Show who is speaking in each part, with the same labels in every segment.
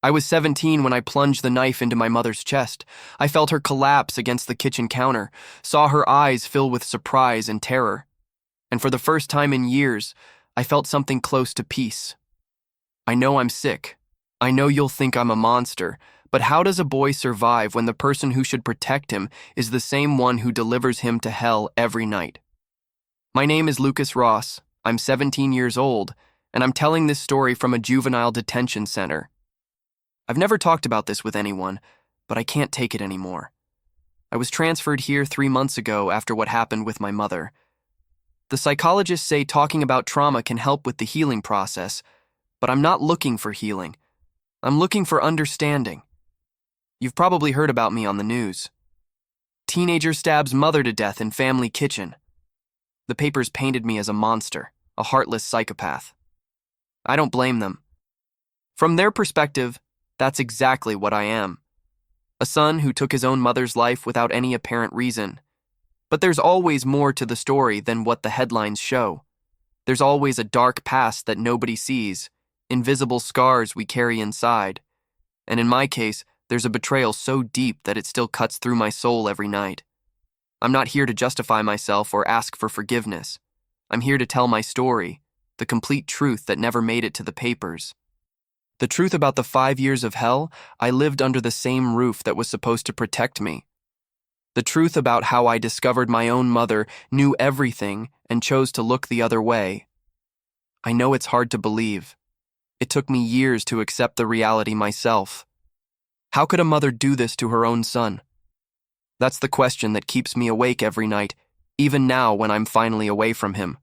Speaker 1: I was 17 when I plunged the knife into my mother's chest. I felt her collapse against the kitchen counter, saw her eyes fill with surprise and terror. And for the first time in years, I felt something close to peace. I know I'm sick. I know you'll think I'm a monster, but how does a boy survive when the person who should protect him is the same one who delivers him to hell every night? My name is Lucas Ross. I'm 17 years old, and I'm telling this story from a juvenile detention center. I've never talked about this with anyone, but I can't take it anymore. I was transferred here 3 months ago after what happened with my mother. The psychologists say talking about trauma can help with the healing process, but I'm not looking for healing. I'm looking for understanding. You've probably heard about me on the news. Teenager stabs mother to death in family kitchen. The papers painted me as a monster, a heartless psychopath. I don't blame them. From their perspective, that's exactly what I am. A son who took his own mother's life without any apparent reason. But there's always more to the story than what the headlines show. There's always a dark past that nobody sees, invisible scars we carry inside. And in my case, there's a betrayal so deep that it still cuts through my soul every night. I'm not here to justify myself or ask for forgiveness. I'm here to tell my story, the complete truth that never made it to the papers. The truth about the 5 years of hell I lived under the same roof that was supposed to protect me. The truth about how I discovered my own mother knew everything and chose to look the other way. I know it's hard to believe. It took me years to accept the reality myself. How could a mother do this to her own son? That's the question that keeps me awake every night, even now when I'm finally away from him.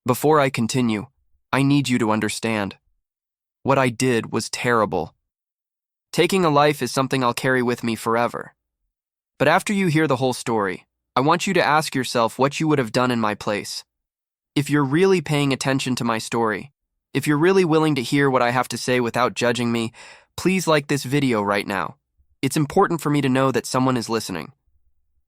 Speaker 1: Before I continue, I need you to understand. What I did was terrible. Taking a life is something I'll carry with me forever. But after you hear the whole story, I want you to ask yourself what you would have done in my place. If you're really paying attention to my story, if you're really willing to hear what I have to say without judging me, please like this video right now. It's important for me to know that someone is listening.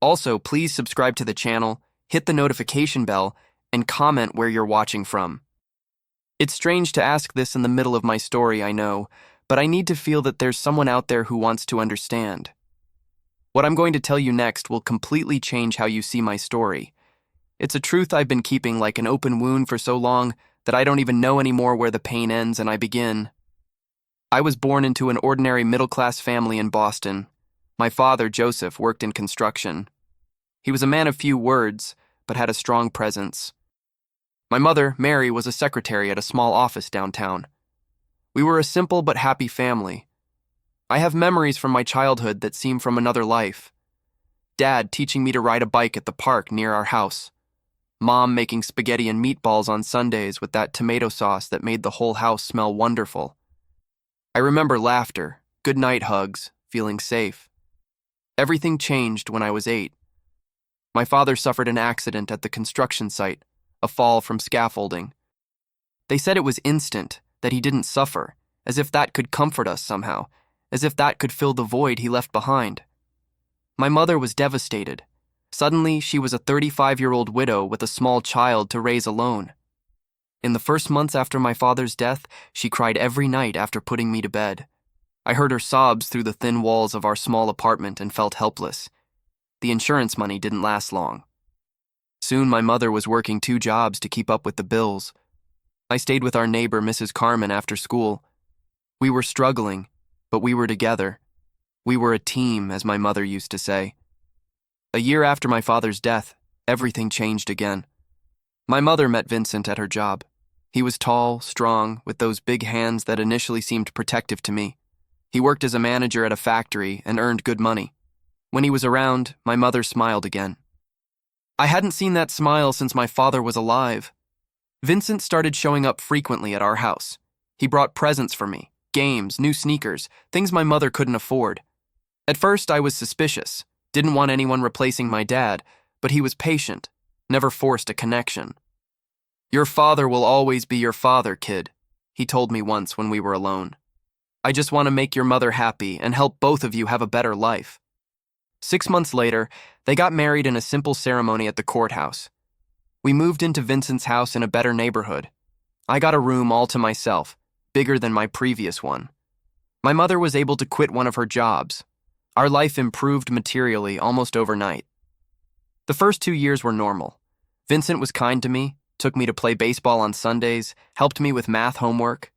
Speaker 1: Also, please subscribe to the channel, hit the notification bell, and comment where you're watching from. It's strange to ask this in the middle of my story, I know, but I need to feel that there's someone out there who wants to understand. What I'm going to tell you next will completely change how you see my story. It's a truth I've been keeping like an open wound for so long that I don't even know anymore where the pain ends and I begin. I was born into an ordinary middle-class family in Boston. My father, Joseph, worked in construction. He was a man of few words, but had a strong presence. My mother, Mary, was a secretary at a small office downtown. We were a simple but happy family. I have memories from my childhood that seem from another life. Dad teaching me to ride a bike at the park near our house. Mom making spaghetti and meatballs on Sundays with that tomato sauce that made the whole house smell wonderful. I remember laughter, goodnight hugs, feeling safe. Everything changed when I was 8. My father suffered an accident at the construction site, a fall from scaffolding. They said it was instant, that he didn't suffer, as if that could comfort us somehow, as if that could fill the void he left behind. My mother was devastated. Suddenly, she was a 35-year-old widow with a small child to raise alone. In the first months after my father's death, she cried every night after putting me to bed. I heard her sobs through the thin walls of our small apartment and felt helpless. The insurance money didn't last long. Soon my mother was working 2 jobs to keep up with the bills. I stayed with our neighbor, Mrs. Carmen, after school. We were struggling, but we were together. We were a team, as my mother used to say. A year after my father's death, everything changed again. My mother met Vincent at her job. He was tall, strong, with those big hands that initially seemed protective to me. He worked as a manager at a factory and earned good money. When he was around, my mother smiled again. I hadn't seen that smile since my father was alive. Vincent started showing up frequently at our house. He brought presents for me, games, new sneakers, things my mother couldn't afford. At first, I was suspicious, didn't want anyone replacing my dad, but he was patient, never forced a connection. "Your father will always be your father, kid," he told me once when we were alone. "I just want to make your mother happy and help both of you have a better life." 6 months later, they got married in a simple ceremony at the courthouse. We moved into Vincent's house in a better neighborhood. I got a room all to myself, bigger than my previous one. My mother was able to quit one of her jobs. Our life improved materially almost overnight. The first 2 years were normal. Vincent was kind to me, took me to play baseball on Sundays, helped me with math homework.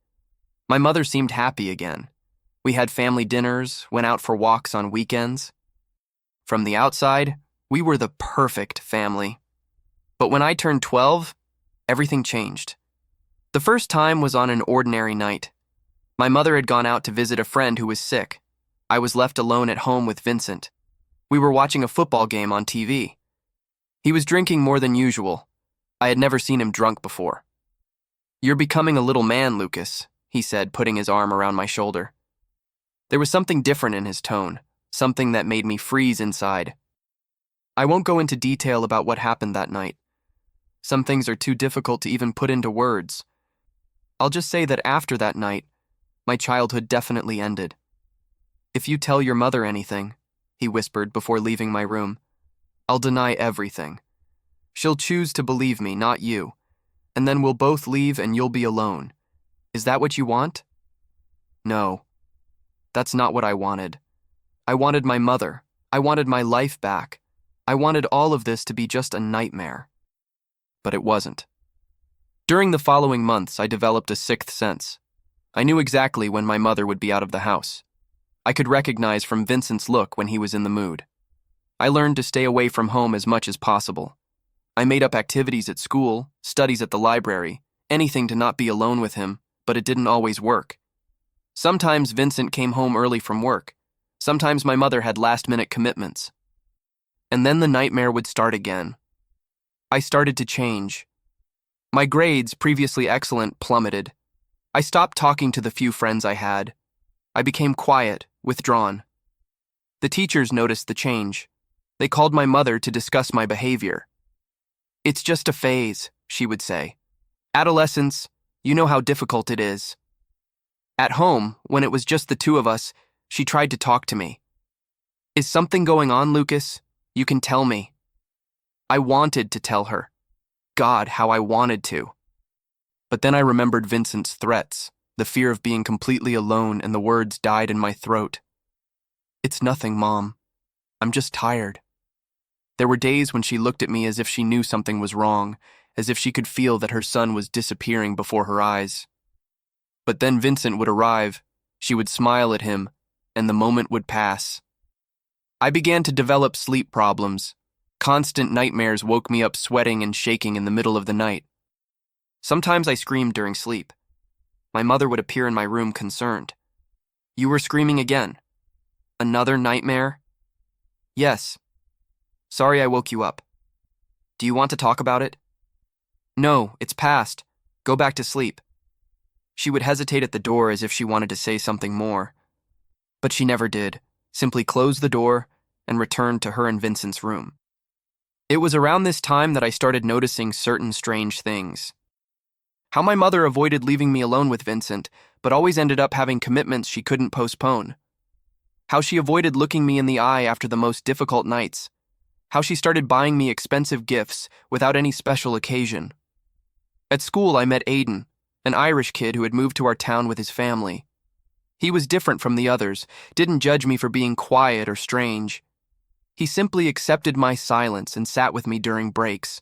Speaker 1: My mother seemed happy again. We had family dinners, went out for walks on weekends. From the outside, we were the perfect family. But when I turned 12, everything changed. The first time was on an ordinary night. My mother had gone out to visit a friend who was sick. I was left alone at home with Vincent. We were watching a football game on TV. He was drinking more than usual. I had never seen him drunk before. "You're becoming a little man, Lucas," he said, putting his arm around my shoulder. There was something different in his tone, something that made me freeze inside. I won't go into detail about what happened that night. Some things are too difficult to even put into words. I'll just say that after that night, my childhood definitely ended. "If you tell your mother anything," he whispered before leaving my room, "I'll deny everything. She'll choose to believe me, not you. And then we'll both leave and you'll be alone. Is that what you want?" No, that's not what I wanted. I wanted my mother. I wanted my life back. I wanted all of this to be just a nightmare. But it wasn't. During the following months, I developed a sixth sense. I knew exactly when my mother would be out of the house. I could recognize from Vincent's look when he was in the mood. I learned to stay away from home as much as possible. I made up activities at school, studies at the library, anything to not be alone with him, but it didn't always work. Sometimes Vincent came home early from work. Sometimes my mother had last-minute commitments. And then the nightmare would start again. I started to change. My grades, previously excellent, plummeted. I stopped talking to the few friends I had. I became quiet, withdrawn. The teachers noticed the change. They called my mother to discuss my behavior. "It's just a phase," she would say. "Adolescence, you know how difficult it is." At home, when it was just the two of us, she tried to talk to me. "Is something going on, Lucas? You can tell me." I wanted to tell her. God, how I wanted to. But then I remembered Vincent's threats, the fear of being completely alone, and the words died in my throat. "It's nothing, Mom. I'm just tired." There were days when she looked at me as if she knew something was wrong, as if she could feel that her son was disappearing before her eyes. But then Vincent would arrive, she would smile at him, and the moment would pass. I began to develop sleep problems. Constant nightmares woke me up sweating and shaking in the middle of the night. Sometimes I screamed during sleep. My mother would appear in my room concerned. "You were screaming again. Another nightmare?" "Yes. Sorry I woke you up. Do you want to talk about it?" "No, it's past. Go back to sleep." She would hesitate at the door as if she wanted to say something more. But she never did, simply closed the door and returned to her and Vincent's room. It was around this time that I started noticing certain strange things. How my mother avoided leaving me alone with Vincent, but always ended up having commitments she couldn't postpone. How she avoided looking me in the eye after the most difficult nights. How she started buying me expensive gifts without any special occasion. At school, I met Aiden, an Irish kid who had moved to our town with his family. He was different from the others, didn't judge me for being quiet or strange. He simply accepted my silence and sat with me during breaks.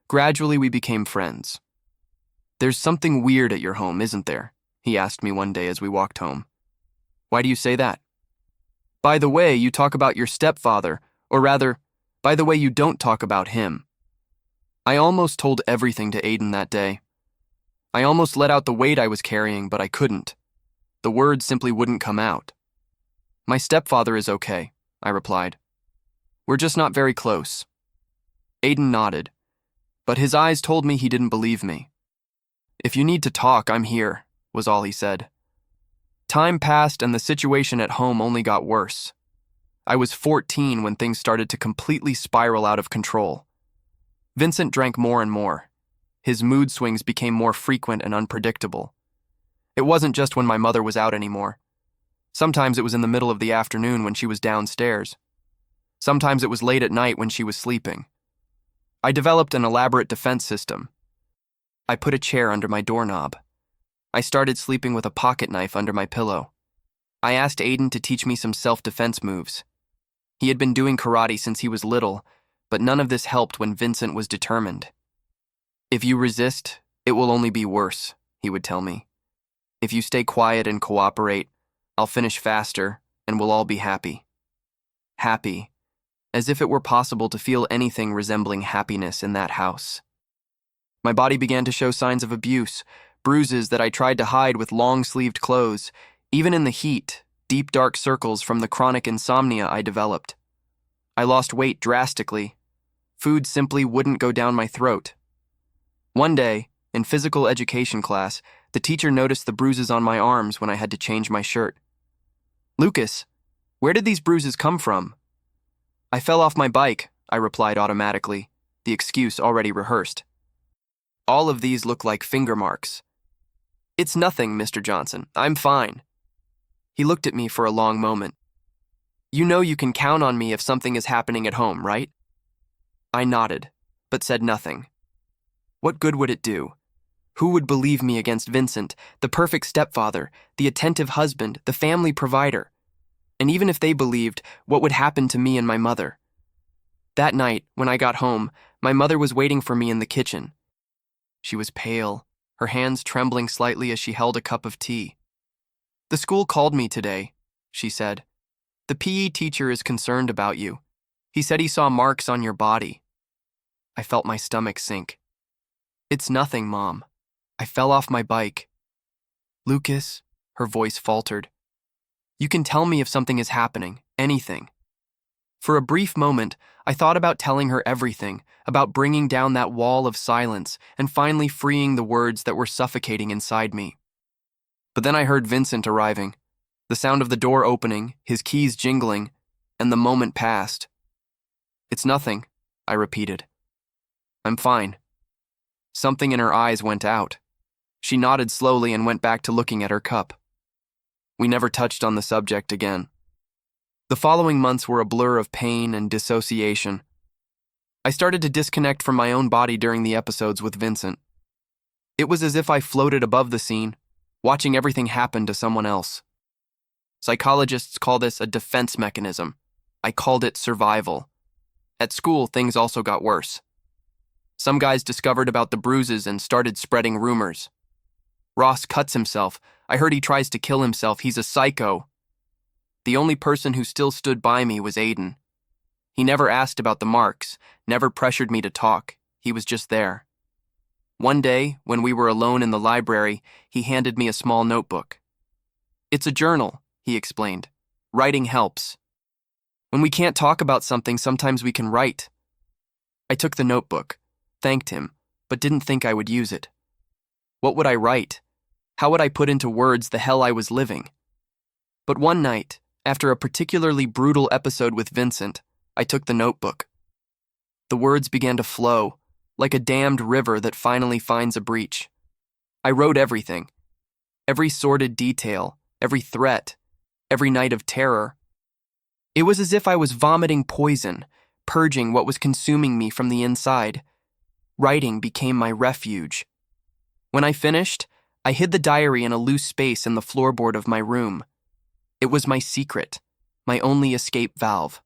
Speaker 1: Gradually, we became friends. "There's something weird at your home, isn't there?" he asked me one day as we walked home. "Why do you say that?" "By the way, you talk about your stepfather, or rather, by the way you don't talk about him." I almost told everything to Aiden that day. I almost let out the weight I was carrying, but I couldn't. The words simply wouldn't come out. "My stepfather is okay," I replied. "We're just not very close." Aiden nodded, but his eyes told me he didn't believe me. "If you need to talk, I'm here," was all he said. Time passed and the situation at home only got worse. I was 14 when things started to completely spiral out of control. Vincent drank more and more. His mood swings became more frequent and unpredictable. It wasn't just when my mother was out anymore. Sometimes it was in the middle of the afternoon when she was downstairs. Sometimes it was late at night when she was sleeping. I developed an elaborate defense system. I put a chair under my doorknob. I started sleeping with a pocket knife under my pillow. I asked Aiden to teach me some self-defense moves. He had been doing karate since he was little, but none of this helped when Vincent was determined. "If you resist, it will only be worse," he would tell me. "If you stay quiet and cooperate, I'll finish faster and we'll all be happy." Happy, as if it were possible to feel anything resembling happiness in that house. My body began to show signs of abuse, bruises that I tried to hide with long-sleeved clothes, even in the heat, deep dark circles from the chronic insomnia I developed. I lost weight drastically. Food simply wouldn't go down my throat. One day, in physical education class, the teacher noticed the bruises on my arms when I had to change my shirt. "Lucas, where did these bruises come from?" "I fell off my bike," I replied automatically, the excuse already rehearsed. "All of these look like finger marks." "It's nothing, Mr. Johnson. I'm fine." He looked at me for a long moment. "You know you can count on me if something is happening at home, right?" I nodded, but said nothing. What good would it do? Who would believe me against Vincent, the perfect stepfather, the attentive husband, the family provider? And even if they believed, what would happen to me and my mother? That night, when I got home, my mother was waiting for me in the kitchen. She was pale, her hands trembling slightly as she held a cup of tea. "The school called me today," she said. "The PE teacher is concerned about you. He said he saw marks on your body." I felt my stomach sink. "It's nothing, Mom. I fell off my bike." "Lucas," her voice faltered. "You can tell me if something is happening, anything." For a brief moment, I thought about telling her everything, about bringing down that wall of silence and finally freeing the words that were suffocating inside me. But then I heard Vincent arriving, the sound of the door opening, his keys jingling, and the moment passed. "It's nothing," I repeated. "I'm fine." Something in her eyes went out. She nodded slowly and went back to looking at her cup. We never touched on the subject again. The following months were a blur of pain and dissociation. I started to disconnect from my own body during the episodes with Vincent. It was as if I floated above the scene, watching everything happen to someone else. Psychologists call this a defense mechanism. I called it survival. At school, things also got worse. Some guys discovered about the bruises and started spreading rumors. "Ross cuts himself. I heard he tries to kill himself. He's a psycho." The only person who still stood by me was Aiden. He never asked about the marks, never pressured me to talk. He was just there. One day, when we were alone in the library, he handed me a small notebook. "It's a journal," he explained. "Writing helps. When we can't talk about something, sometimes we can write." I took the notebook, thanked him, but didn't think I would use it. What would I write? How would I put into words the hell I was living? But one night, after a particularly brutal episode with Vincent, I took the notebook. The words began to flow, like a dammed river that finally finds a breach. I wrote everything. Every sordid detail, every threat, every night of terror. It was as if I was vomiting poison, purging what was consuming me from the inside. Writing became my refuge. When I finished, I hid the diary in a loose space in the floorboard of my room. It was my secret, my only escape valve.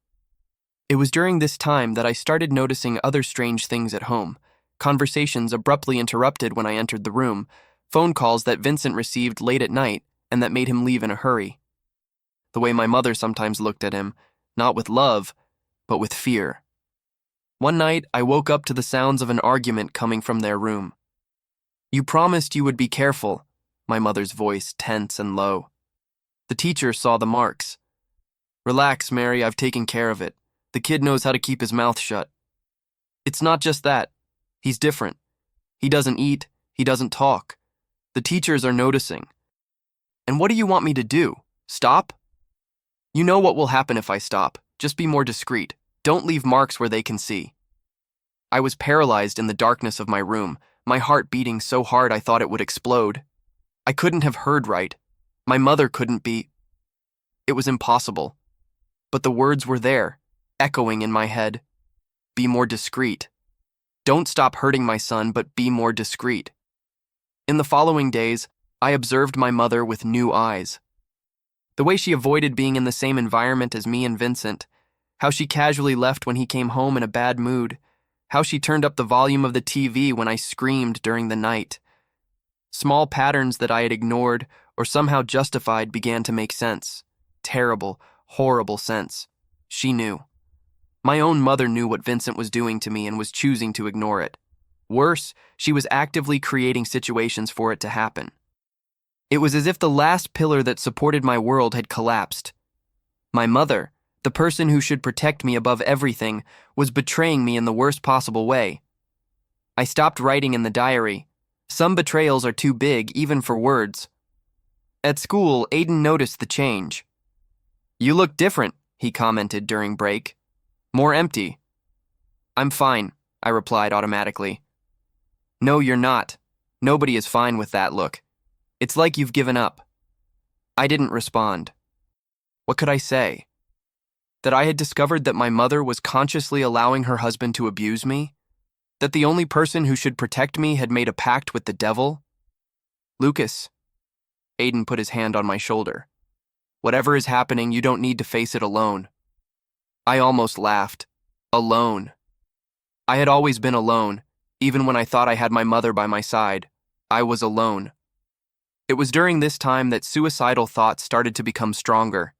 Speaker 1: It was during this time that I started noticing other strange things at home. Conversations abruptly interrupted when I entered the room, phone calls that Vincent received late at night and that made him leave in a hurry. The way my mother sometimes looked at him, not with love, but with fear. One night, I woke up to the sounds of an argument coming from their room. "You promised you would be careful," my mother's voice tense and low. The teacher saw the marks. "Relax, Mary, I've taken care of it. The kid knows how to keep his mouth shut." "It's not just that. He's different. He doesn't eat, he doesn't talk. The teachers are noticing." "And what do you want me to do? Stop?" "You know what will happen if I stop. Just be more discreet. Don't leave marks where they can see." I was paralyzed in the darkness of my room, my heart beating so hard I thought it would explode. I couldn't have heard right. My mother couldn't be. It was impossible. But the words were there, echoing in my head. Be more discreet. Don't stop hurting my son, but be more discreet. In the following days, I observed my mother with new eyes. The way she avoided being in the same environment as me and Vincent. How she casually left when he came home in a bad mood. How she turned up the volume of the TV when I screamed during the night. Small patterns that I had ignored or somehow justified began to make sense. Terrible, horrible sense. She knew. My own mother knew what Vincent was doing to me and was choosing to ignore it. Worse, she was actively creating situations for it to happen. It was as if the last pillar that supported my world had collapsed. My mother, the person who should protect me above everything, was betraying me in the worst possible way. I stopped writing in the diary. Some betrayals are too big, even for words. At school, Aiden noticed the change. "You look different," he commented during break. "More empty." "I'm fine," I replied automatically. "No, you're not. Nobody is fine with that look. It's like you've given up." I didn't respond. What could I say? That I had discovered that my mother was consciously allowing her husband to abuse me? That the only person who should protect me had made a pact with the devil? "Lucas." Aiden put his hand on my shoulder. "Whatever is happening, you don't need to face it alone." I almost laughed. Alone. I had always been alone, even when I thought I had my mother by my side. I was alone. It was during this time that suicidal thoughts started to become stronger.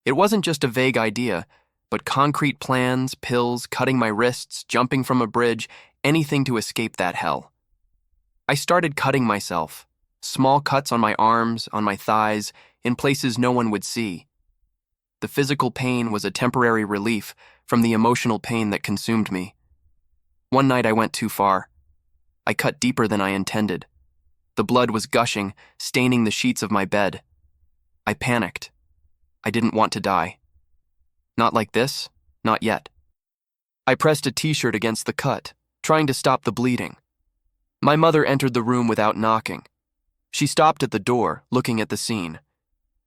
Speaker 1: It wasn't just a vague idea, but concrete plans, pills, cutting my wrists, jumping from a bridge, anything to escape that hell. I started cutting myself, small cuts on my arms, on my thighs, in places no one would see. The physical pain was a temporary relief from the emotional pain that consumed me. One night I went too far. I cut deeper than I intended. The blood was gushing, staining the sheets of my bed. I panicked. I didn't want to die. Not like this, not yet. I pressed a t-shirt against the cut, trying to stop the bleeding. My mother entered the room without knocking. She stopped at the door, looking at the scene.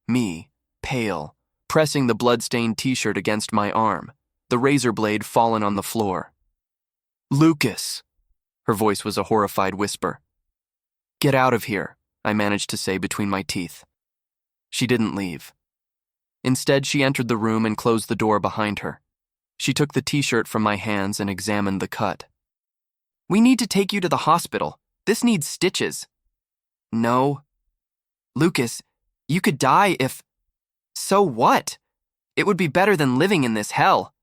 Speaker 1: Me, pale, pressing the blood-stained t-shirt against my arm, the razor blade fallen on the floor. "Lucas!" Her voice was a horrified whisper. "Get out of here," I managed to say between my teeth. She didn't leave. Instead, she entered the room and closed the door behind her. She took the t-shirt from my hands and examined the cut. "We need to take you to the hospital. This needs stitches." "No." "Lucas, you could die if..." "So what? It would be better than living in this hell."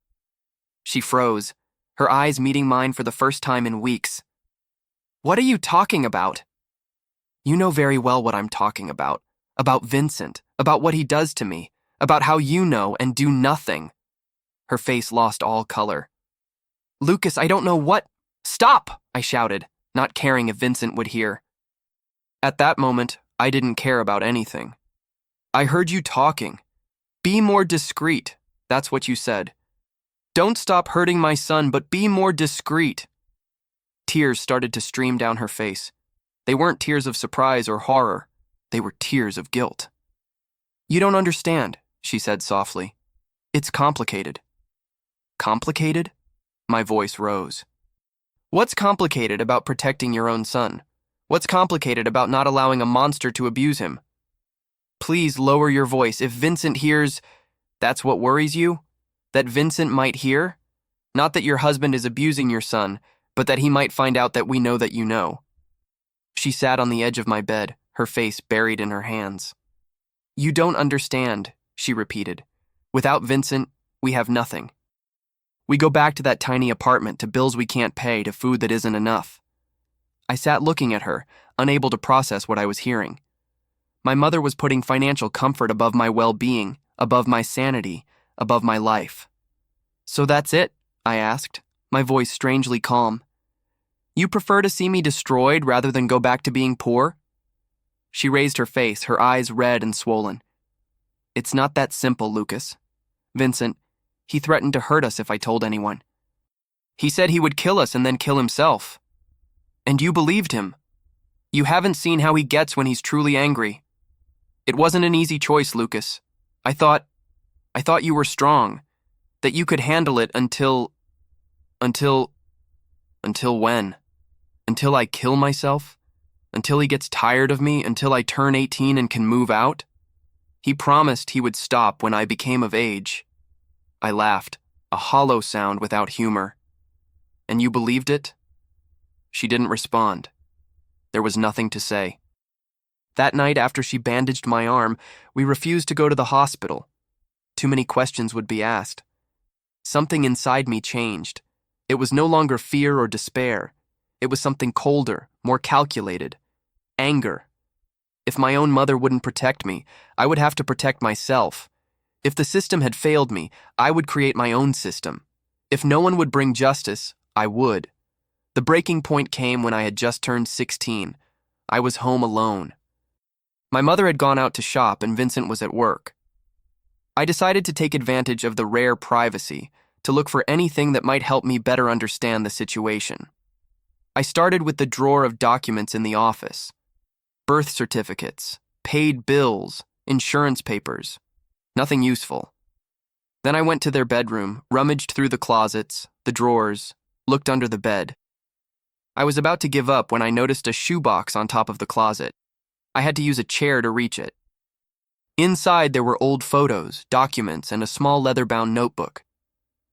Speaker 1: She froze, her eyes meeting mine for the first time in weeks. "What are you talking about?" "You know very well what I'm talking about. About Vincent, about what he does to me, about how you know and do nothing." Her face lost all color. "Lucas, I don't know what..." "Stop!" I shouted, not caring if Vincent would hear. At that moment, I didn't care about anything. "I heard you talking. Be more discreet," that's what you said. "Don't stop hurting my son, but be more discreet." Tears started to stream down her face. They weren't tears of surprise or horror. They were tears of guilt. "You don't understand," she said softly. "It's complicated." "Complicated?" My voice rose. "What's complicated about protecting your own son? What's complicated about not allowing a monster to abuse him? Please lower your voice. If Vincent hears..." "That's what worries you? That Vincent might hear? Not that your husband is abusing your son, but that he might find out that we know that you know." She sat on the edge of my bed, her face buried in her hands. "You don't understand," she repeated. "Without Vincent, we have nothing. We go back to that tiny apartment, to bills we can't pay, to food that isn't enough." I sat looking at her, unable to process what I was hearing. My mother was putting financial comfort above my well-being, above my sanity, above my life. "So that's it?" I asked, my voice strangely calm. "You prefer to see me destroyed rather than go back to being poor?" She raised her face, her eyes red and swollen. "It's not that simple, Lucas. Vincent, he threatened to hurt us if I told anyone. He said he would kill us and then kill himself. And you believed him. You haven't seen how he gets when he's truly angry. It wasn't an easy choice, Lucas. I thought you were strong, that you could handle it until when? Until I kill myself? Until he gets tired of me? Until I turn 18 and can move out?" He promised he would stop when I became of age. I laughed, a hollow sound without humor. And you believed it? She didn't respond. There was nothing to say. That night, after she bandaged my arm, we refused to go to the hospital. Too many questions would be asked. Something inside me changed. It was no longer fear or despair. It was something colder, more calculated. Anger. If my own mother wouldn't protect me, I would have to protect myself. If the system had failed me, I would create my own system. If no one would bring justice, I would. The breaking point came when I had just turned 16. I was home alone. My mother had gone out to shop and Vincent was at work. I decided to take advantage of the rare privacy to look for anything that might help me better understand the situation. I started with the drawer of documents in the office. Birth certificates, paid bills, insurance papers. Nothing useful. Then I went to their bedroom, rummaged through the closets, the drawers, looked under the bed. I was about to give up when I noticed a shoebox on top of the closet. I had to use a chair to reach it. Inside there were old photos, documents, and a small leather-bound notebook.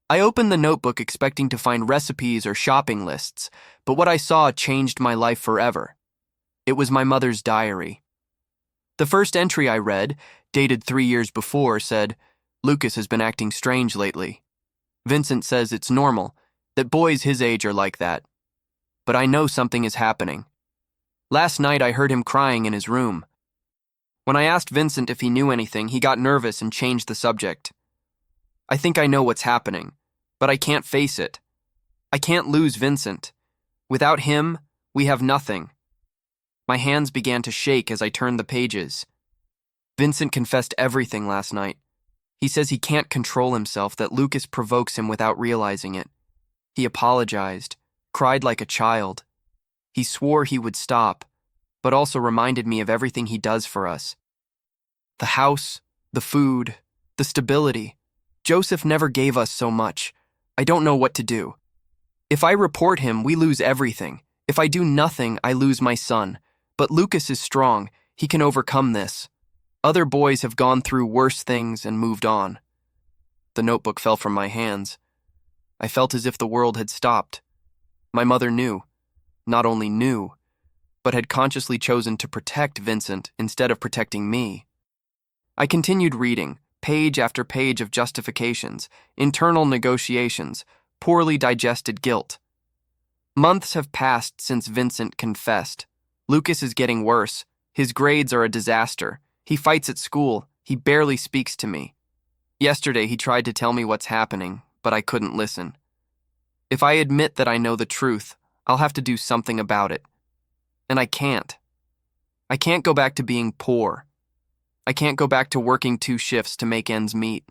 Speaker 1: I opened the notebook expecting to find recipes or shopping lists, but what I saw changed my life forever. It was my mother's diary. The first entry I read, dated 3 years before, said, "Lucas has been acting strange lately. Vincent says it's normal, that boys his age are like that. But I know something is happening. Last night I heard him crying in his room. When I asked Vincent if he knew anything, he got nervous and changed the subject. I think I know what's happening, but I can't face it. I can't lose Vincent. Without him, we have nothing." My hands began to shake as I turned the pages. Vincent confessed everything last night. He says he can't control himself, that Lucas provokes him without realizing it. He apologized, cried like a child. He swore he would stop, but also reminded me of everything he does for us. The house, the food, the stability. Joseph never gave us so much. I don't know what to do. If I report him, we lose everything. If I do nothing, I lose my son. But Lucas is strong. He can overcome this. Other boys have gone through worse things and moved on. The notebook fell from my hands. I felt as if the world had stopped. My mother knew. Not only knew, but had consciously chosen to protect Vincent instead of protecting me. I continued reading, page after page of justifications, internal negotiations, poorly digested guilt. Months have passed since Vincent confessed. Lucas is getting worse. His grades are a disaster. He fights at school. He barely speaks to me. Yesterday he tried to tell me what's happening, but I couldn't listen. If I admit that I know the truth, I'll have to do something about it. And I can't. I can't go back to being poor. I can't go back to working 2 shifts to make ends meet.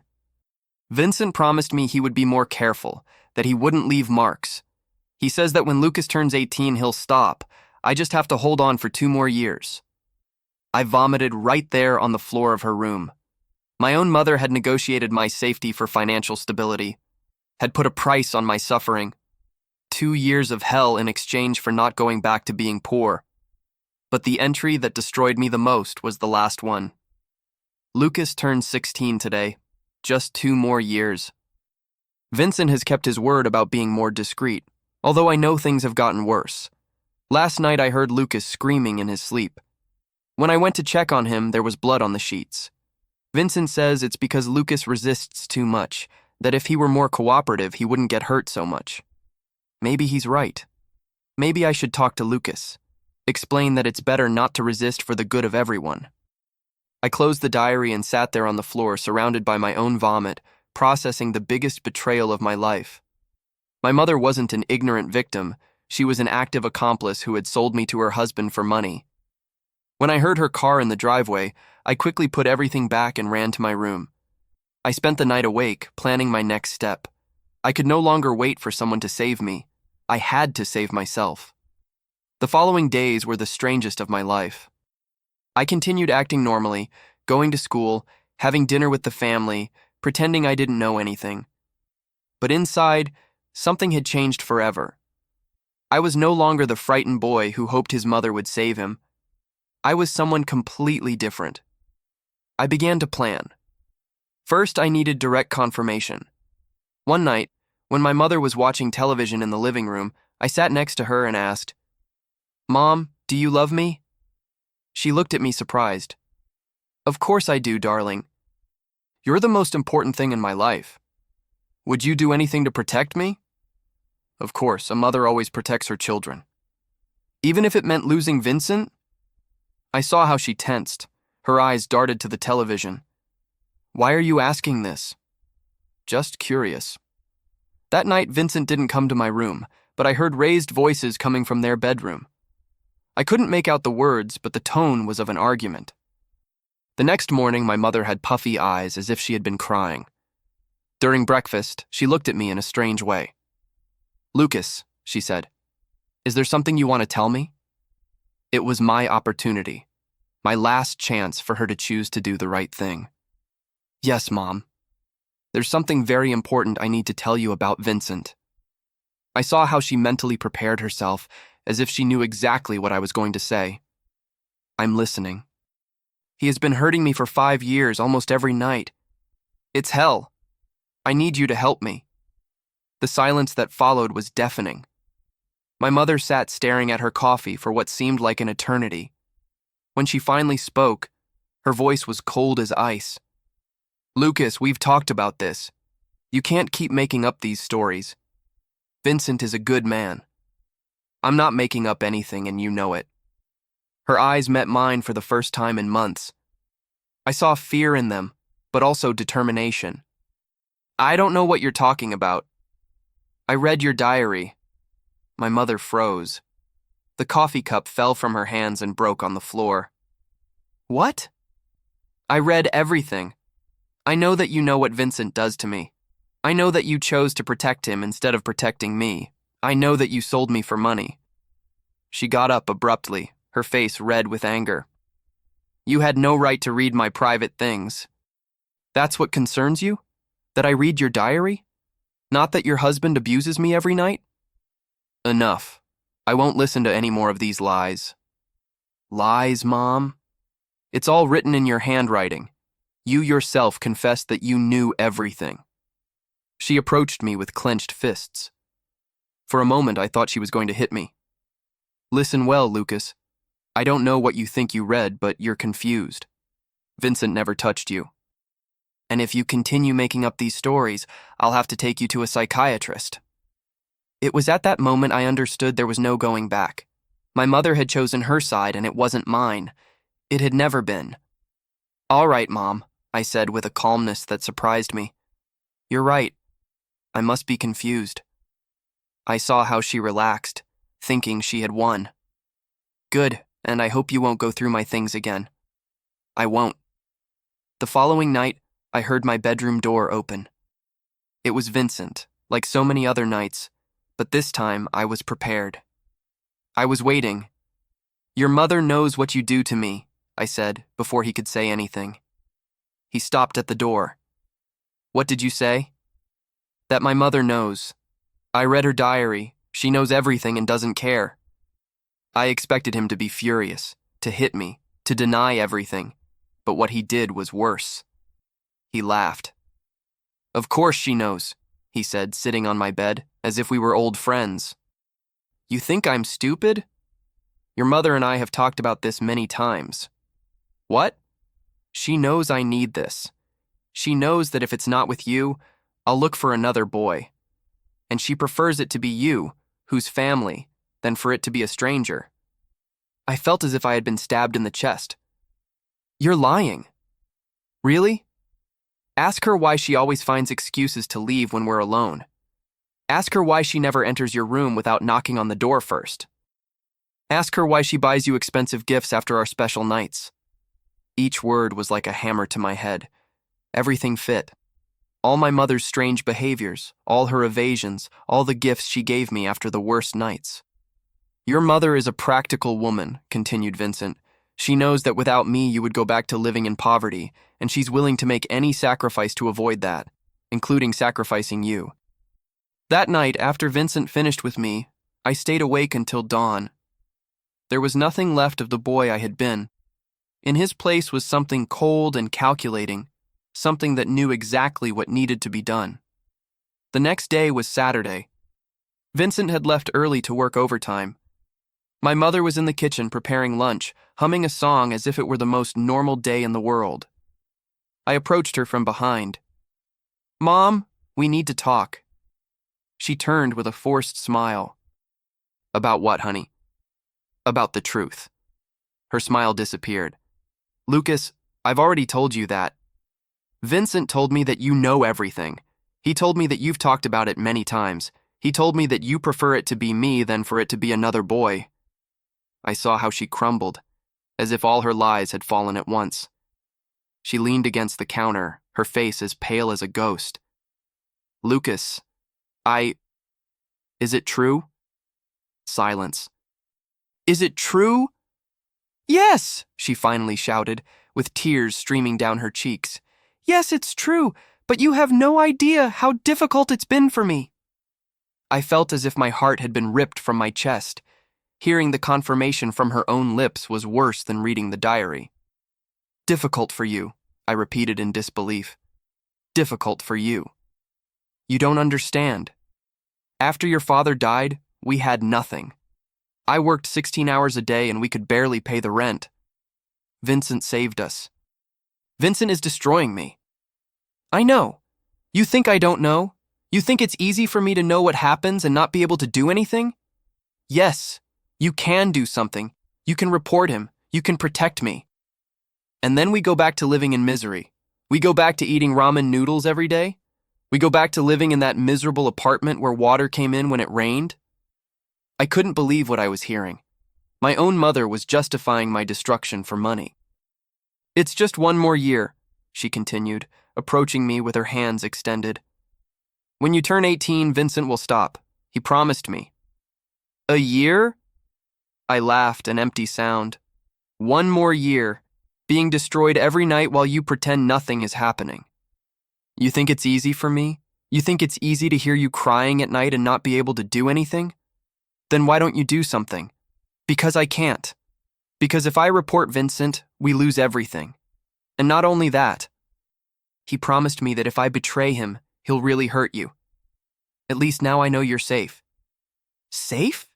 Speaker 1: Vincent promised me he would be more careful, that he wouldn't leave marks. He says that when Lucas turns 18, he'll stop. I just have to hold on for 2 more years. I vomited right there on the floor of her room. My own mother had negotiated my safety for financial stability, had put a price on my suffering. 2 years of hell in exchange for not going back to being poor. But the entry that destroyed me the most was the last one. Lucas turned 16 today. Just 2 more years. Vincent has kept his word about being more discreet, although I know things have gotten worse. Last night I heard Lucas screaming in his sleep. When I went to check on him, there was blood on the sheets. Vincent says it's because Lucas resists too much, that if he were more cooperative, he wouldn't get hurt so much. Maybe he's right. Maybe I should talk to Lucas. Explain that it's better not to resist for the good of everyone. I closed the diary and sat there on the floor, surrounded by my own vomit, processing the biggest betrayal of my life. My mother wasn't an ignorant victim. She was an active accomplice who had sold me to her husband for money. When I heard her car in the driveway, I quickly put everything back and ran to my room. I spent the night awake, planning my next step. I could no longer wait for someone to save me. I had to save myself. The following days were the strangest of my life. I continued acting normally, going to school, having dinner with the family, pretending I didn't know anything. But inside, something had changed forever. I was no longer the frightened boy who hoped his mother would save him. I was someone completely different. I began to plan. First, I needed direct confirmation. One night, when my mother was watching television in the living room, I sat next to her and asked, "Mom, do you love me?" She looked at me surprised. "Of course I do, darling. You're the most important thing in my life. Would you do anything to protect me?" Of course, a mother always protects her children. Even if it meant losing Vincent? I saw how she tensed. Her eyes darted to the television. "Why are you asking this?" "Just curious." That night, Vincent didn't come to my room, but I heard raised voices coming from their bedroom. I couldn't make out the words, but the tone was of an argument. The next morning, my mother had puffy eyes as if she had been crying. During breakfast, she looked at me in a strange way. "Lucas," she said, "is there something you want to tell me?" It was my opportunity, my last chance for her to choose to do the right thing. "Yes, Mom. There's something very important I need to tell you about Vincent." I saw how she mentally prepared herself, as if she knew exactly what I was going to say. "I'm listening." "He has been hurting me for 5 years, almost every night. It's hell. I need you to help me." The silence that followed was deafening. My mother sat staring at her coffee for what seemed like an eternity. When she finally spoke, her voice was cold as ice. "Lucas, we've talked about this. You can't keep making up these stories. Vincent is a good man. I'm not making up anything, and you know it." Her eyes met mine for the first time in months. I saw fear in them, but also determination. "I don't know what you're talking about. I read your diary." My mother froze. The coffee cup fell from her hands and broke on the floor. "What?" "I read everything. I know that you know what Vincent does to me. I know that you chose to protect him instead of protecting me. I know that you sold me for money." She got up abruptly, her face red with anger. "You had no right to read my private things. That's what concerns you? That I read your diary? Not that your husband abuses me every night?" "Enough. I won't listen to any more of these lies." "Lies, Mom? It's all written in your handwriting. You yourself confessed that you knew everything." She approached me with clenched fists. For a moment, I thought she was going to hit me. "Listen well, Lucas. I don't know what you think you read, but you're confused. Vincent never touched you. And if you continue making up these stories, I'll have to take you to a psychiatrist." It was at that moment I understood there was no going back. My mother had chosen her side, and it wasn't mine. It had never been. "All right, Mom," I said with a calmness that surprised me. "You're right. I must be confused." I saw how she relaxed, thinking she had won. "Good, and I hope you won't go through my things again." "I won't." The following night, I heard my bedroom door open. It was Vincent, like so many other nights, but this time I was prepared. I was waiting. "Your mother knows what you do to me," I said, before he could say anything. He stopped at the door. "What did you say?" "That my mother knows. I read her diary. She knows everything and doesn't care." I expected him to be furious, to hit me, to deny everything, but what he did was worse. He laughed. "Of course she knows," he said, sitting on my bed, as if we were old friends. "You think I'm stupid? Your mother and I have talked about this many times." "What?" "She knows I need this. She knows that if it's not with you, I'll look for another boy. And she prefers it to be you, who's family, than for it to be a stranger." I felt as if I had been stabbed in the chest. "You're lying." "Really? Ask her why she always finds excuses to leave when we're alone. Ask her why she never enters your room without knocking on the door first. Ask her why she buys you expensive gifts after our special nights." Each word was like a hammer to my head. Everything fit. All my mother's strange behaviors, all her evasions, all the gifts she gave me after the worst nights. "Your mother is a practical woman," continued Vincent. "She knows that without me you would go back to living in poverty, and she's willing to make any sacrifice to avoid that, including sacrificing you." That night, after Vincent finished with me, I stayed awake until dawn. There was nothing left of the boy I had been. In his place was something cold and calculating, something that knew exactly what needed to be done. The next day was Saturday. Vincent had left early to work overtime. My mother was in the kitchen preparing lunch, humming a song as if it were the most normal day in the world. I approached her from behind. "Mom, we need to talk." She turned with a forced smile. "About what, honey?" "About the truth." Her smile disappeared. "Lucas, I've already told you that. Vincent told me that you know everything. He told me that you've talked about it many times. He told me that you prefer it to be me than for it to be another boy." I saw how she crumbled, as if all her lies had fallen at once. She leaned against the counter, her face as pale as a ghost. "Lucas, is it true?" Silence. "Is it true?" "Yes," she finally shouted, with tears streaming down her cheeks. "Yes, it's true, but you have no idea how difficult it's been for me." I felt as if my heart had been ripped from my chest. Hearing the confirmation from her own lips was worse than reading the diary. "Difficult for you," I repeated in disbelief. "Difficult for you. You don't understand. After your father died, we had nothing. I worked 16 hours a day and we could barely pay the rent. Vincent saved us. Vincent is destroying me." "I know. You think I don't know? You think it's easy for me to know what happens and not be able to do anything? Yes, you can do something. You can report him. You can protect me." And then we go back to living in misery. We go back to eating ramen noodles every day. We go back to living in that miserable apartment where water came in when it rained. I couldn't believe what I was hearing. My own mother was justifying my destruction for money. "It's just one more year," she continued, approaching me with her hands extended. "When you turn 18, Vincent will stop. He promised me." "A year?" I laughed, an empty sound. "One more year, being destroyed every night while you pretend nothing is happening. You think it's easy for me? You think it's easy to hear you crying at night and not be able to do anything? Then why don't you do something?" "Because I can't. Because if I report Vincent, we lose everything. And not only that. He promised me that if I betray him, he'll really hurt you. At least now I know you're safe." "Safe?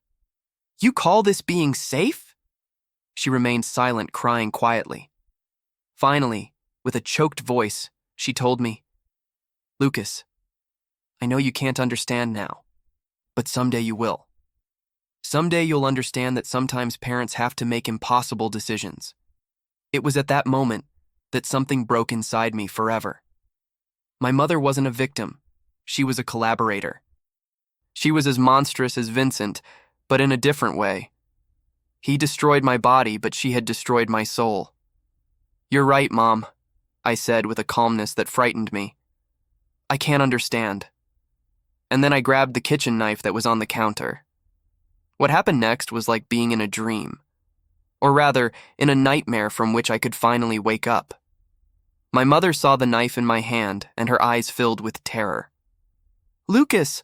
Speaker 1: You call this being safe?" She remained silent, crying quietly. Finally, with a choked voice, she told me, "Lucas, I know you can't understand now, but someday you will. Someday you'll understand that sometimes parents have to make impossible decisions." It was at that moment that something broke inside me forever. My mother wasn't a victim. She was a collaborator. She was as monstrous as Vincent, but in a different way. He destroyed my body, but she had destroyed my soul. "You're right, Mom," I said with a calmness that frightened me. "I can't understand." And then I grabbed the kitchen knife that was on the counter. What happened next was like being in a dream. Or rather, in a nightmare from which I could finally wake up. My mother saw the knife in my hand, and her eyes filled with terror. "Lucas,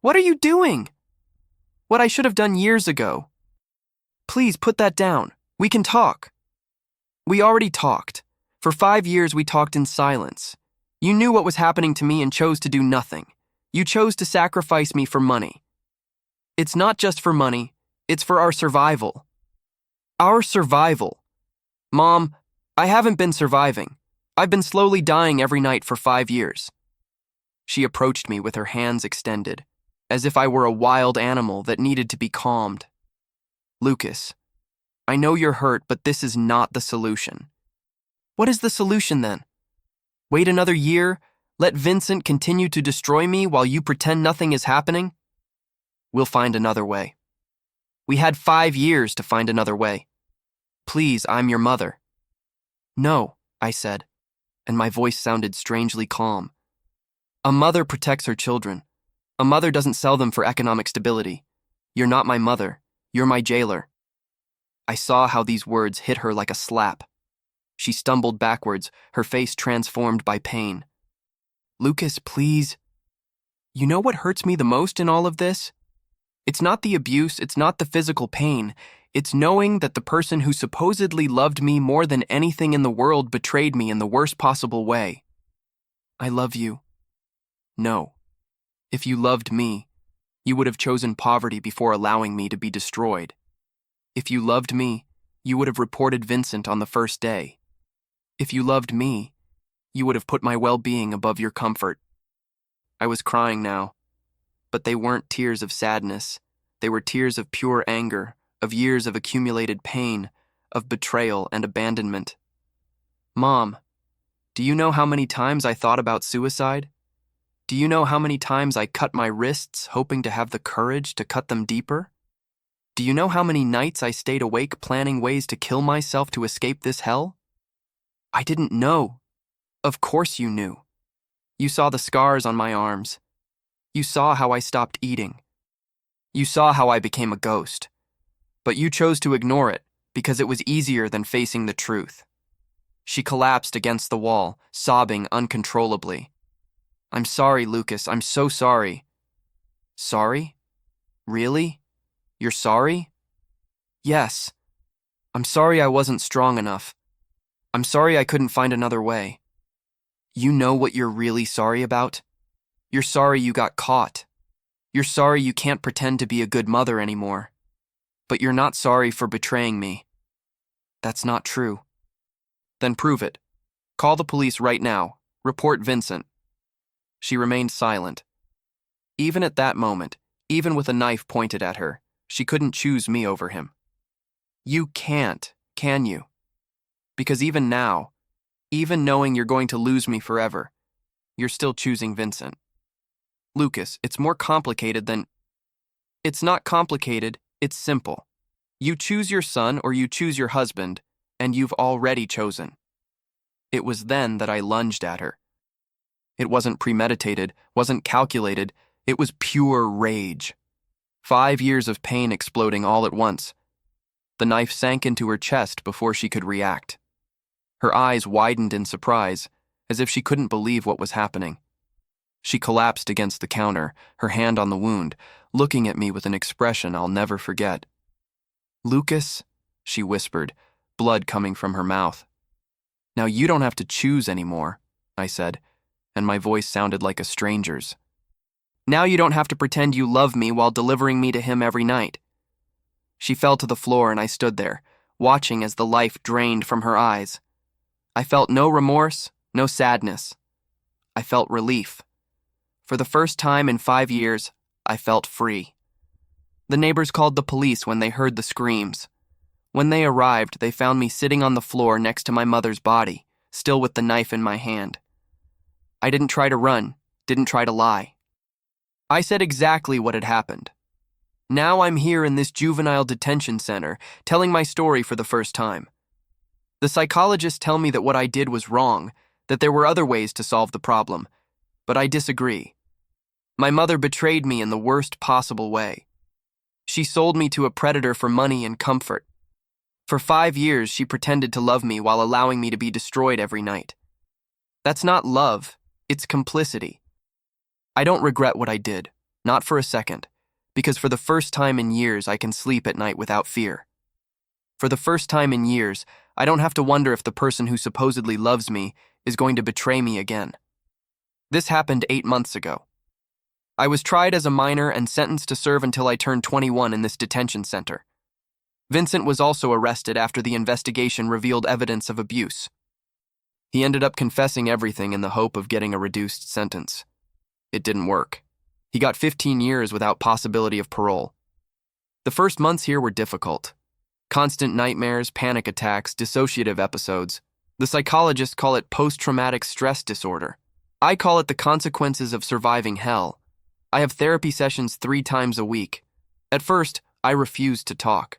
Speaker 1: what are you doing?" "What I should have done years ago." "Please put that down. We can talk." "We already talked. For 5 years we talked in silence. You knew what was happening to me and chose to do nothing. You chose to sacrifice me for money. It's not just for money, it's for our survival." "Our survival?" "Mom, I haven't been surviving. I've been slowly dying every night for 5 years. She approached me with her hands extended, as if I were a wild animal that needed to be calmed. "Lucas, I know you're hurt, but this is not the solution." "What is the solution then? Wait another year? Let Vincent continue to destroy me while you pretend nothing is happening?" "We'll find another way." "We had 5 years to find another way. Please, I'm your mother." "No," I said, and my voice sounded strangely calm. "A mother protects her children. A mother doesn't sell them for economic stability. You're not my mother. You're my jailer." I saw how these words hit her like a slap. She stumbled backwards, her face transformed by pain. "Lucas, please. You know what hurts me the most in all of this? It's not the abuse, it's not the physical pain. It's knowing that the person who supposedly loved me more than anything in the world betrayed me in the worst possible way. I love you. No. If you loved me, you would have chosen poverty before allowing me to be destroyed. If you loved me, you would have reported Vincent on the first day. If you loved me, you would have put my well-being above your comfort. I was crying now, but they weren't tears of sadness. They were tears of pure anger, of years of accumulated pain, of betrayal and abandonment. Mom, do you know how many times I thought about suicide? Do you know how many times I cut my wrists hoping to have the courage to cut them deeper? Do you know how many nights I stayed awake planning ways to kill myself to escape this hell? I didn't know. Of course you knew. You saw the scars on my arms. You saw how I stopped eating. You saw how I became a ghost. But you chose to ignore it because it was easier than facing the truth. She collapsed against the wall, sobbing uncontrollably. I'm sorry, Lucas. I'm so sorry. Sorry? Really? You're sorry? Yes. I'm sorry I wasn't strong enough. I'm sorry I couldn't find another way. You know what you're really sorry about? You're sorry you got caught. You're sorry you can't pretend to be a good mother anymore. But you're not sorry for betraying me. That's not true. Then prove it. Call the police right now. Report Vincent. She remained silent. Even at that moment, even with a knife pointed at her, she couldn't choose me over him. You can't, can you? Because even now, even knowing you're going to lose me forever, you're still choosing Vincent. Lucas, it's more complicated than... It's not complicated, it's simple. You choose your son or you choose your husband, and you've already chosen. It was then that I lunged at her. It wasn't premeditated, wasn't calculated, it was pure rage. 5 years of pain exploding all at once. The knife sank into her chest before she could react. Her eyes widened in surprise, as if she couldn't believe what was happening. She collapsed against the counter, her hand on the wound, looking at me with an expression I'll never forget. Lucas, she whispered, blood coming from her mouth. Now you don't have to choose anymore, I said, and my voice sounded like a stranger's. Now you don't have to pretend you love me while delivering me to him every night. She fell to the floor and I stood there, watching as the life drained from her eyes. I felt no remorse, no sadness. I felt relief. For the first time in 5 years, I felt free. The neighbors called the police when they heard the screams. When they arrived, they found me sitting on the floor next to my mother's body, still with the knife in my hand. I didn't try to run, didn't try to lie. I said exactly what had happened. Now I'm here in this juvenile detention center, telling my story for the first time. The psychologists tell me that what I did was wrong, that there were other ways to solve the problem, but I disagree. My mother betrayed me in the worst possible way. She sold me to a predator for money and comfort. For 5 years, she pretended to love me while allowing me to be destroyed every night. That's not love, it's complicity. I don't regret what I did, not for a second, because for the first time in years, I can sleep at night without fear. For the first time in years, I don't have to wonder if the person who supposedly loves me is going to betray me again. This happened 8 months ago. I was tried as a minor and sentenced to serve until I turned 21 in this detention center. Vincent was also arrested after the investigation revealed evidence of abuse. He ended up confessing everything in the hope of getting a reduced sentence. It didn't work. He got 15 years without possibility of parole. The first months here were difficult. Constant nightmares, panic attacks, dissociative episodes. The psychologists call it post-traumatic stress disorder. I call it the consequences of surviving hell. I have therapy sessions 3 times a week. At first, I refused to talk.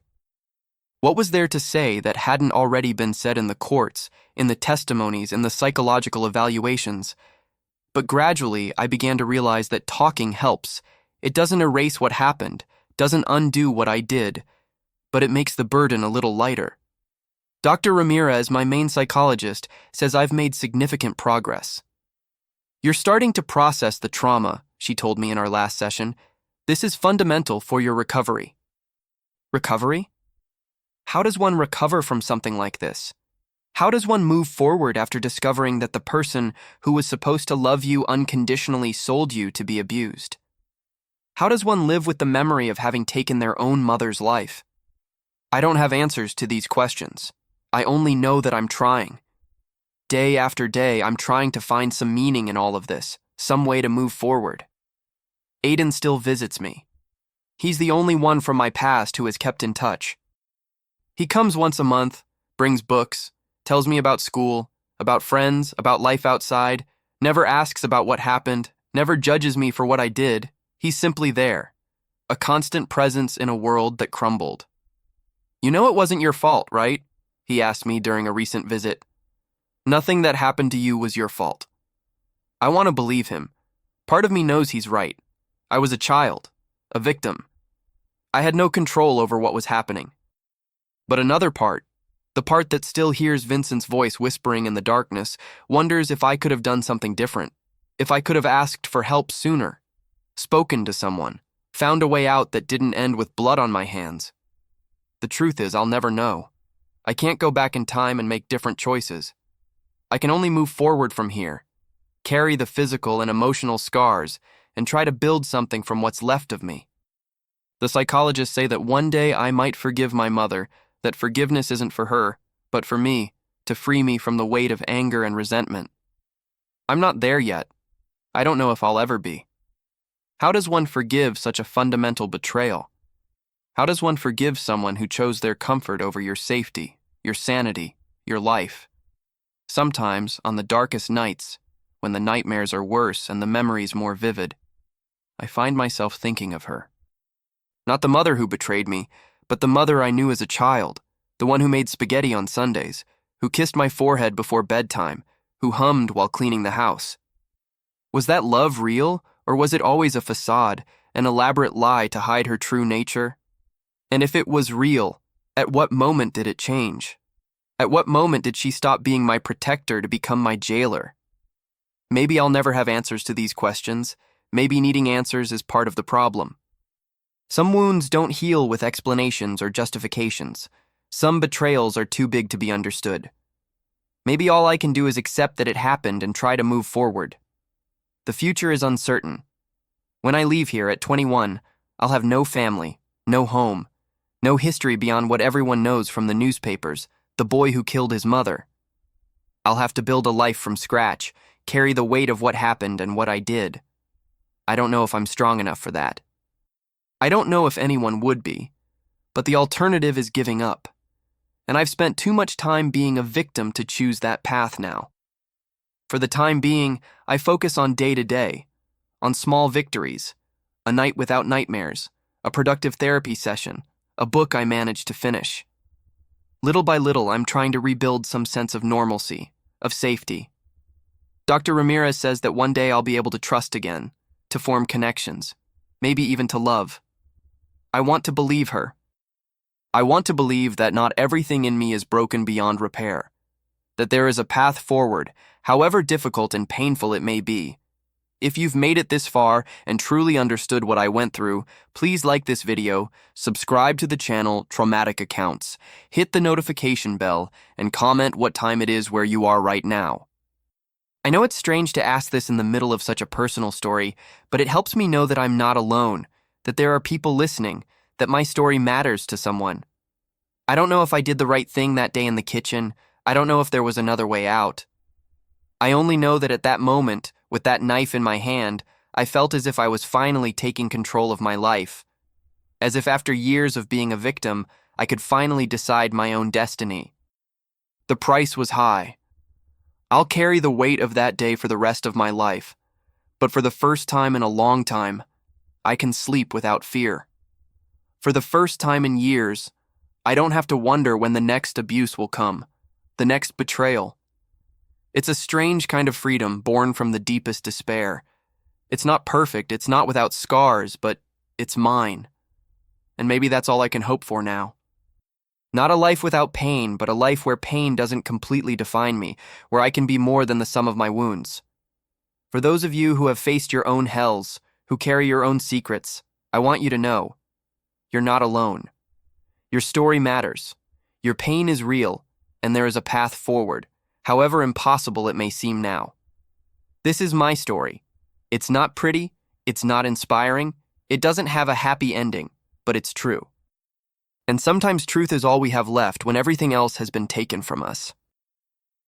Speaker 1: What was there to say that hadn't already been said in the courts, in the testimonies, in the psychological evaluations? But gradually, I began to realize that talking helps. It doesn't erase what happened, doesn't undo what I did, but it makes the burden a little lighter. Dr. Ramirez, my main psychologist, says I've made significant progress. You're starting to process the trauma, she told me in our last session. This is fundamental for your recovery. Recovery? How does one recover from something like this? How does one move forward after discovering that the person who was supposed to love you unconditionally sold you to be abused? How does one live with the memory of having taken their own mother's life? I don't have answers to these questions. I only know that I'm trying. Day after day, I'm trying to find some meaning in all of this, some way to move forward. Aiden still visits me. He's the only one from my past who has kept in touch. He comes once a month, brings books, tells me about school, about friends, about life outside, never asks about what happened, never judges me for what I did. He's simply there, a constant presence in a world that crumbled. "You know it wasn't your fault, right?" he asked me during a recent visit. "Nothing that happened to you was your fault." I want to believe him. Part of me knows he's right. I was a child, a victim. I had no control over what was happening. But another part, the part that still hears Vincent's voice whispering in the darkness, wonders if I could have done something different, if I could have asked for help sooner, spoken to someone, found a way out that didn't end with blood on my hands. The truth is, I'll never know. I can't go back in time and make different choices. I can only move forward from here, carry the physical and emotional scars, and try to build something from what's left of me. The psychologists say that one day I might forgive my mother, that forgiveness isn't for her, but for me, to free me from the weight of anger and resentment. I'm not there yet. I don't know if I'll ever be. How does one forgive such a fundamental betrayal? How does one forgive someone who chose their comfort over your safety, your sanity, your life? Sometimes, on the darkest nights, when the nightmares are worse and the memories more vivid, I find myself thinking of her. Not the mother who betrayed me, but the mother I knew as a child, the one who made spaghetti on Sundays, who kissed my forehead before bedtime, who hummed while cleaning the house. Was that love real, or was it always a facade, an elaborate lie to hide her true nature? And if it was real, at what moment did it change? At what moment did she stop being my protector to become my jailer? Maybe I'll never have answers to these questions. Maybe needing answers is part of the problem. Some wounds don't heal with explanations or justifications. Some betrayals are too big to be understood. Maybe all I can do is accept that it happened and try to move forward. The future is uncertain. When I leave here at 21, I'll have no family, no home, no history beyond what everyone knows from the newspapers, the boy who killed his mother. I'll have to build a life from scratch, carry the weight of what happened and what I did. I don't know if I'm strong enough for that. I don't know if anyone would be, but the alternative is giving up. And I've spent too much time being a victim to choose that path now. For the time being, I focus on day-to-day, on small victories, a night without nightmares, a productive therapy session, a book I managed to finish. Little by little, I'm trying to rebuild some sense of normalcy, of safety. Dr. Ramirez says that one day I'll be able to trust again, to form connections, maybe even to love. I want to believe her. I want to believe that not everything in me is broken beyond repair, that there is a path forward, however difficult and painful it may be. If you've made it this far and truly understood what I went through, please like this video, subscribe to the channel Traumatic Accounts, hit the notification bell, and comment what time it is where you are right now. I know it's strange to ask this in the middle of such a personal story, but it helps me know that I'm not alone, that there are people listening, that my story matters to someone. I don't know if I did the right thing that day in the kitchen. I don't know if there was another way out. I only know that at that moment, with that knife in my hand, I felt as if I was finally taking control of my life. As if after years of being a victim, I could finally decide my own destiny. The price was high. I'll carry the weight of that day for the rest of my life. But for the first time in a long time, I can sleep without fear. For the first time in years, I don't have to wonder when the next abuse will come, the next betrayal. It's a strange kind of freedom born from the deepest despair. It's not perfect, it's not without scars, but it's mine. And maybe that's all I can hope for now. Not a life without pain, but a life where pain doesn't completely define me, where I can be more than the sum of my wounds. For those of you who have faced your own hells, who carry your own secrets, I want you to know, you're not alone. Your story matters. Your pain is real, and there is a path forward, however impossible it may seem now. This is my story. It's not pretty, it's not inspiring, it doesn't have a happy ending, but it's true. And sometimes truth is all we have left when everything else has been taken from us.